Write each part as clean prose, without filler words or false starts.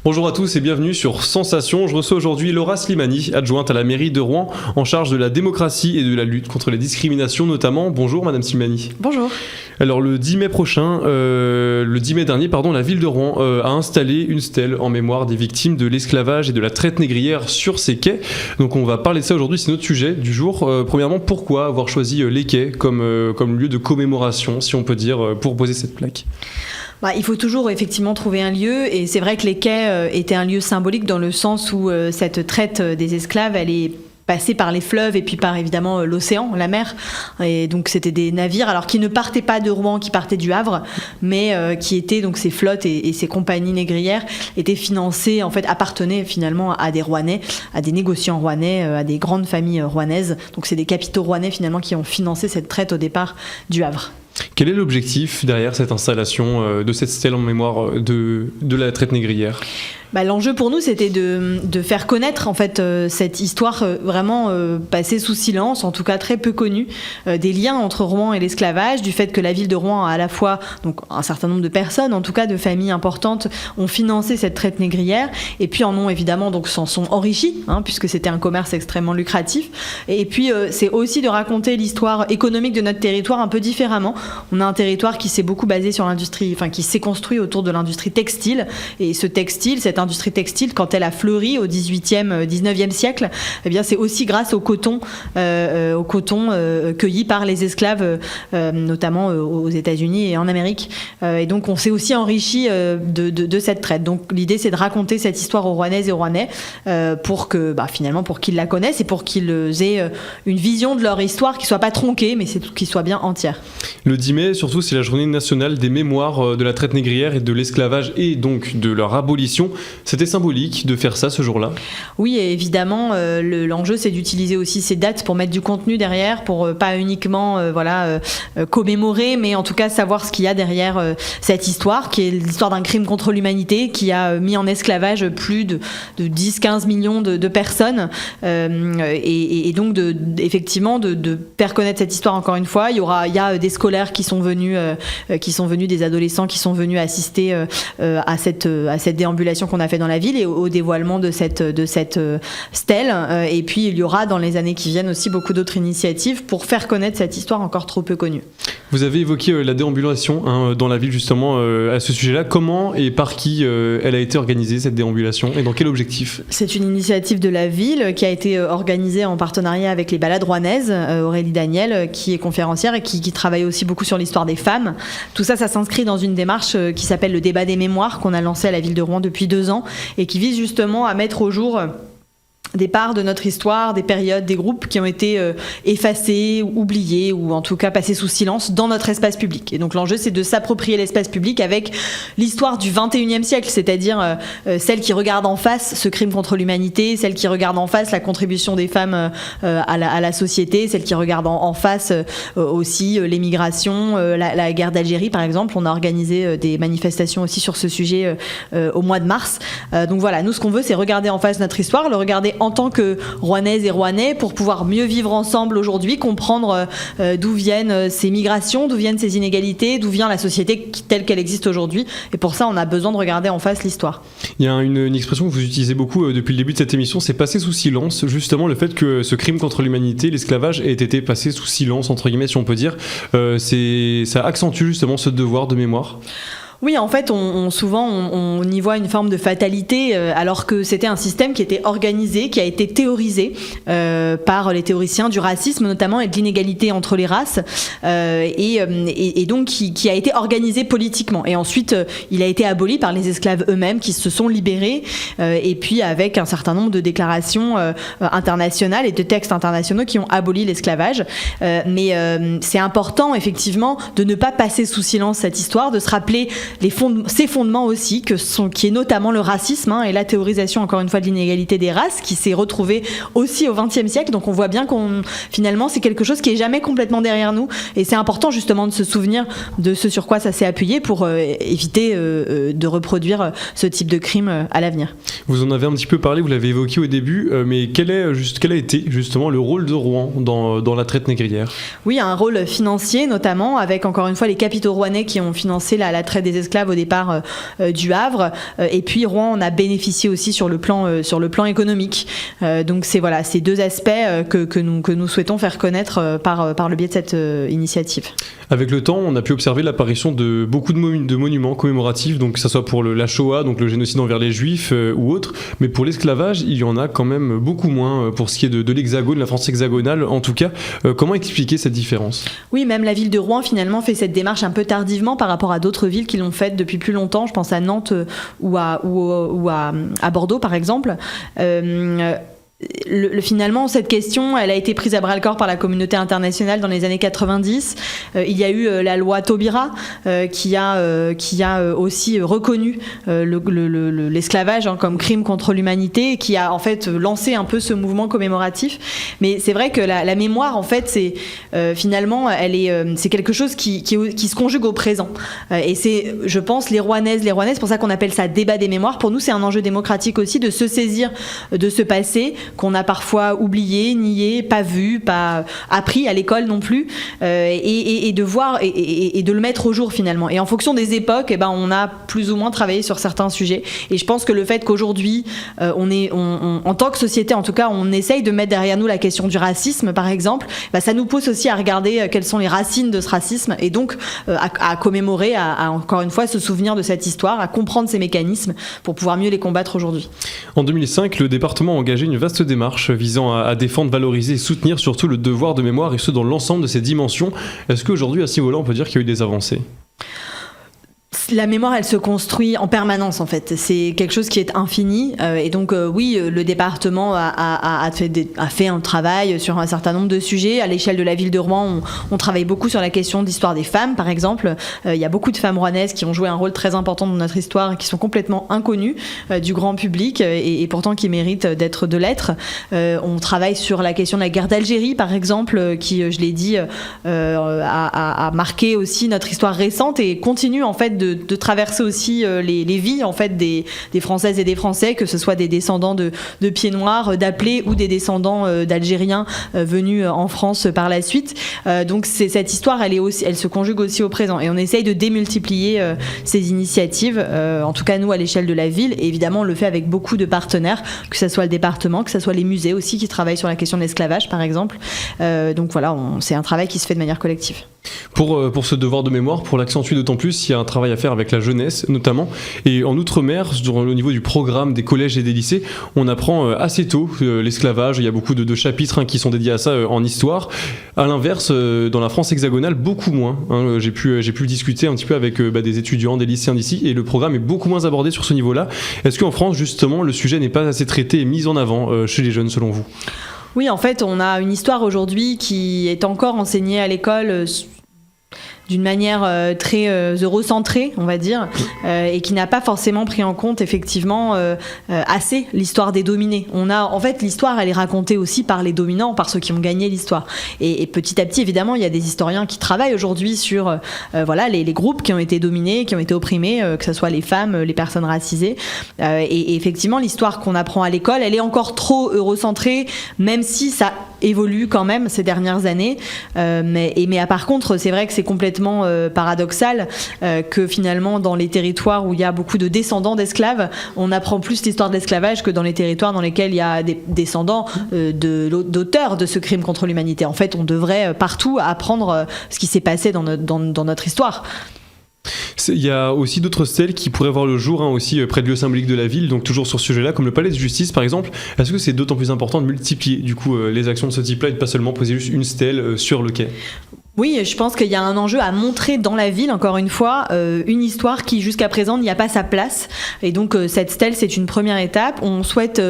Bonjour à tous et bienvenue sur Sensation. Je reçois aujourd'hui Laura Slimani, adjointe à la mairie de Rouen, en charge de la démocratie et de la lutte contre les discriminations notamment. Bonjour Madame Slimani. Bonjour. Alors le 10 mai dernier, la ville de Rouen a installé une stèle en mémoire des victimes de l'esclavage et de la traite négrière sur ses quais. Donc on va parler de ça aujourd'hui, c'est notre sujet du jour. Premièrement, pourquoi avoir choisi les quais comme lieu de commémoration, si on peut dire, pour poser cette plaque ? Il faut toujours effectivement trouver un lieu, et c'est vrai que les quais étaient un lieu symbolique dans le sens où cette traite des esclaves, elle est passée par les fleuves et puis par évidemment l'océan, la mer, et donc c'était des navires alors qui ne partaient pas de Rouen, qui partaient du Havre, mais qui étaient donc ces flottes et ces compagnies négrières étaient financées, en fait appartenaient finalement à des Rouennais, à des négociants rouennais, à des grandes familles rouennaises. Donc c'est des capitaux rouennais finalement qui ont financé cette traite au départ du Havre. Quel est l'objectif derrière cette installation de cette stèle en mémoire de la traite négrière ? L'enjeu pour nous, c'était de faire connaître en fait cette histoire vraiment passée sous silence, en tout cas très peu connue, des liens entre Rouen et l'esclavage, du fait que la ville de Rouen a à la fois donc un certain nombre de personnes, en tout cas de familles importantes, ont financé cette traite négrière, et puis en ont évidemment donc s'en sont enrichis, puisque c'était un commerce extrêmement lucratif. Et puis c'est aussi de raconter l'histoire économique de notre territoire un peu différemment. On a un territoire qui s'est beaucoup basé sur l'industrie, qui s'est construit autour de l'industrie textile, et cette industrie textile, quand elle a fleuri au 18e, 19e siècle, eh bien, c'est aussi grâce au coton cueilli par les esclaves, notamment aux États-Unis et en Amérique. Et donc, on s'est aussi enrichi de cette traite. Donc, l'idée, c'est de raconter cette histoire aux Rouennaises et aux Rouennais pour qu'ils la connaissent et pour qu'ils aient une vision de leur histoire qui soit pas tronquée, mais qui soit bien entière. Le 10 mai, surtout, c'est la journée nationale des mémoires de la traite négrière et de l'esclavage et donc de leur abolition. C'était symbolique de faire ça ce jour-là ? Oui, et évidemment, l'enjeu, c'est d'utiliser aussi ces dates pour mettre du contenu derrière, pour pas uniquement commémorer, mais en tout cas savoir ce qu'il y a derrière cette histoire, qui est l'histoire d'un crime contre l'humanité, qui a mis en esclavage plus de 10-15 millions de personnes. Et donc, effectivement, de faire connaître cette histoire encore une fois. Il y a des scolaires qui sont venus, des adolescents qui sont venus assister à cette déambulation qu'on a fait dans la ville et au dévoilement de cette stèle. Et puis il y aura dans les années qui viennent aussi beaucoup d'autres initiatives pour faire connaître cette histoire encore trop peu connue. Vous avez évoqué la déambulation dans la ville justement à ce sujet-là. Comment et par qui elle a été organisée cette déambulation et dans quel objectif ? C'est une initiative de la ville qui a été organisée en partenariat avec les Balades Rouennaises, Aurélie Daniel qui est conférencière et qui travaille aussi beaucoup sur l'histoire des femmes. Tout ça s'inscrit dans une démarche qui s'appelle le débat des mémoires qu'on a lancé à la ville de Rouen depuis 2 ans et qui vise justement à mettre au jour des parts de notre histoire, des périodes, des groupes qui ont été effacés, oubliés ou en tout cas passés sous silence dans notre espace public. Et donc l'enjeu, c'est de s'approprier l'espace public avec l'histoire du 21e siècle, c'est-à-dire celle qui regarde en face ce crime contre l'humanité, celle qui regarde en face la contribution des femmes à la société, celle qui regarde en face aussi l'émigration, la guerre d'Algérie par exemple. On a organisé des manifestations aussi sur ce sujet au mois de mars. Donc voilà, nous ce qu'on veut, c'est regarder en face notre histoire, le regarder en tant que Rouennaises et Rouennais pour pouvoir mieux vivre ensemble aujourd'hui, comprendre d'où viennent ces migrations, d'où viennent ces inégalités, d'où vient la société telle qu'elle existe aujourd'hui. Et pour ça, on a besoin de regarder en face l'histoire. Il y a une expression que vous utilisez beaucoup depuis le début de cette émission, c'est passer sous silence, justement le fait que ce crime contre l'humanité, l'esclavage, ait été passé sous silence, entre guillemets, si on peut dire. Ça accentue justement ce devoir de mémoire. Oui, en fait, souvent on y voit une forme de fatalité, alors que c'était un système qui était organisé, qui a été théorisé par les théoriciens du racisme notamment et de l'inégalité entre les races, et donc qui a été organisé politiquement. Et ensuite, il a été aboli par les esclaves eux-mêmes qui se sont libérés, et puis avec un certain nombre de déclarations internationales et de textes internationaux qui ont aboli l'esclavage. Mais c'est important, effectivement, de ne pas passer sous silence cette histoire, de se rappeler ces fondements aussi, qui est notamment le racisme et la théorisation, encore une fois, de l'inégalité des races, qui s'est retrouvée aussi au XXe siècle. Donc on voit bien finalement, c'est quelque chose qui est jamais complètement derrière nous. Et c'est important justement de se souvenir de ce sur quoi ça s'est appuyé pour éviter de reproduire ce type de crime à l'avenir. Vous en avez un petit peu parlé, vous l'avez évoqué au début, mais quel a été justement le rôle de Rouen dans la traite négrière ? Oui, un rôle financier notamment, avec encore une fois les capitaux rouennais qui ont financé la traite des les esclaves au départ du Havre. Et puis Rouen en a bénéficié aussi sur le plan économique. Donc c'est ces deux aspects que nous souhaitons faire connaître par le biais de cette initiative. Avec le temps, on a pu observer l'apparition de beaucoup de monuments commémoratifs, donc que ce soit pour la Shoah, donc le génocide envers les Juifs ou autre, mais pour l'esclavage, il y en a quand même beaucoup moins pour ce qui est de l'Hexagone, la France hexagonale en tout cas. Comment expliquer cette différence ? Oui, même la ville de Rouen finalement fait cette démarche un peu tardivement par rapport à d'autres villes qui l'ont faite depuis plus longtemps. Je pense à Nantes ou à Bordeaux par exemple. Finalement, cette question, elle a été prise à bras-le-corps par la communauté internationale dans les années 90. Il y a eu la loi Taubira qui a aussi reconnu l'esclavage comme crime contre l'humanité et qui a en fait lancé un peu ce mouvement commémoratif. Mais c'est vrai que la mémoire, en fait, c'est finalement, c'est quelque chose qui se conjugue au présent. Et c'est, je pense, les Rouennaises, c'est pour ça qu'on appelle ça débat des mémoires. Pour nous, c'est un enjeu démocratique aussi de se saisir de ce passé qu'on a parfois oublié, nié, pas vu, pas appris à l'école non plus, et de voir et de le mettre au jour finalement. Et en fonction des époques, on a plus ou moins travaillé sur certains sujets. Et je pense que le fait qu'aujourd'hui, en tant que société, en tout cas, on essaye de mettre derrière nous la question du racisme, par exemple, ça nous pousse aussi à regarder quelles sont les racines de ce racisme et donc à commémorer, à encore une fois se souvenir de cette histoire, à comprendre ces mécanismes pour pouvoir mieux les combattre aujourd'hui. En 2005, le département a engagé une vaste démarche visant à défendre, valoriser et soutenir surtout le devoir de mémoire et ce dans l'ensemble de ses dimensions. Est-ce qu'aujourd'hui à ce niveau-là on peut dire qu'il y a eu des avancées ? La mémoire, elle se construit en permanence en fait. C'est quelque chose qui est infini et donc oui, le département a fait un travail sur un certain nombre de sujets. À l'échelle de la ville de Rouen, on travaille beaucoup sur la question de l'histoire des femmes, par exemple. Il y a beaucoup de femmes rouennaises qui ont joué un rôle très important dans notre histoire et qui sont complètement inconnues du grand public et pourtant qui méritent d'être de l'être. On travaille sur la question de la guerre d'Algérie, par exemple, qui, je l'ai dit, a marqué aussi notre histoire récente et continue en fait de traverser aussi les vies en fait des Françaises et des Français, que ce soit des descendants de pieds noirs, d'appelés ou des descendants d'Algériens venus en France par la suite. Donc cette histoire, elle se conjugue aussi au présent et on essaye de démultiplier ces initiatives, en tout cas nous à l'échelle de la ville, et évidemment on le fait avec beaucoup de partenaires, que ce soit le département, que ce soit les musées aussi qui travaillent sur la question de l'esclavage par exemple. Donc voilà, c'est un travail qui se fait de manière collective. Pour ce devoir de mémoire, pour l'accentuer d'autant plus, il y a un travail à faire avec la jeunesse notamment. Et en Outre-mer, au niveau du programme des collèges et des lycées, on apprend assez tôt l'esclavage. Il y a beaucoup de chapitres qui sont dédiés à ça en histoire. À l'inverse, dans la France hexagonale, beaucoup moins. J'ai pu discuter un petit peu avec des étudiants, des lycéens d'ici, et le programme est beaucoup moins abordé sur ce niveau-là. Est-ce qu'en France, justement, le sujet n'est pas assez traité et mis en avant chez les jeunes, selon vous ? Oui, en fait, on a une histoire aujourd'hui qui est encore enseignée à l'école d'une manière très eurocentrée, on va dire, et qui n'a pas forcément pris en compte effectivement assez l'histoire des dominés. En fait, l'histoire, elle est racontée aussi par les dominants, par ceux qui ont gagné l'histoire. Et petit à petit, évidemment, il y a des historiens qui travaillent aujourd'hui sur les groupes qui ont été dominés, qui ont été opprimés, que ce soit les femmes, les personnes racisées. Et effectivement, l'histoire qu'on apprend à l'école, elle est encore trop eurocentrée, même si ça évolue quand même ces dernières années. Mais par contre, c'est vrai que c'est complètement paradoxal que finalement dans les territoires où il y a beaucoup de descendants d'esclaves, on apprend plus l'histoire de l'esclavage que dans les territoires dans lesquels il y a des descendants d'auteurs de ce crime contre l'humanité. En fait, on devrait partout apprendre ce qui s'est passé dans notre histoire. Il y a aussi d'autres stèles qui pourraient voir le jour aussi près de lieux symboliques de la ville, donc toujours sur ce sujet-là, comme le palais de justice par exemple. Est-ce que c'est d'autant plus important de multiplier du coup les actions de ce type-là et de pas seulement poser juste une stèle sur le quai ? Oui, je pense qu'il y a un enjeu à montrer dans la ville, encore une fois, une histoire qui jusqu'à présent n'y a pas sa place. Et donc cette stèle, c'est une première étape. On souhaite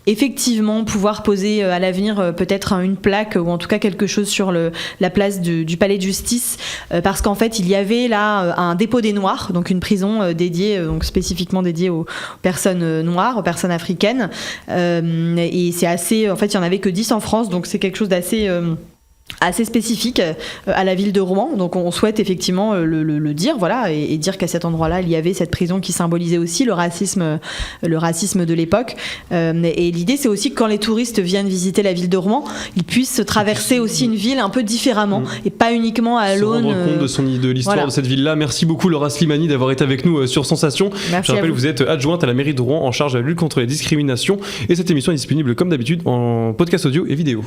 effectivement pouvoir poser à l'avenir peut-être une plaque ou en tout cas quelque chose sur la place du palais de justice, parce qu'en fait il y avait là un dépôt des Noirs, donc une prison dédiée, donc spécifiquement dédiée aux personnes noires, aux personnes africaines. Et c'est assez, en fait il y en avait que 10 en France, donc c'est quelque chose d'assez assez spécifique à la ville de Rouen, donc on souhaite effectivement le dire, voilà, et dire qu'à cet endroit-là il y avait cette prison qui symbolisait aussi le racisme de l'époque, et l'idée c'est aussi que quand les touristes viennent visiter la ville de Rouen, ils puissent traverser aussi une ville un peu différemment et pas uniquement à l'aune. Se rendre compte de l'histoire de cette ville-là. Merci beaucoup Laura Slimani d'avoir été avec nous sur Sensation. Merci. Je rappelle que vous êtes adjointe à la mairie de Rouen en charge de la lutte contre les discriminations, et cette émission est disponible comme d'habitude en podcast audio et vidéo.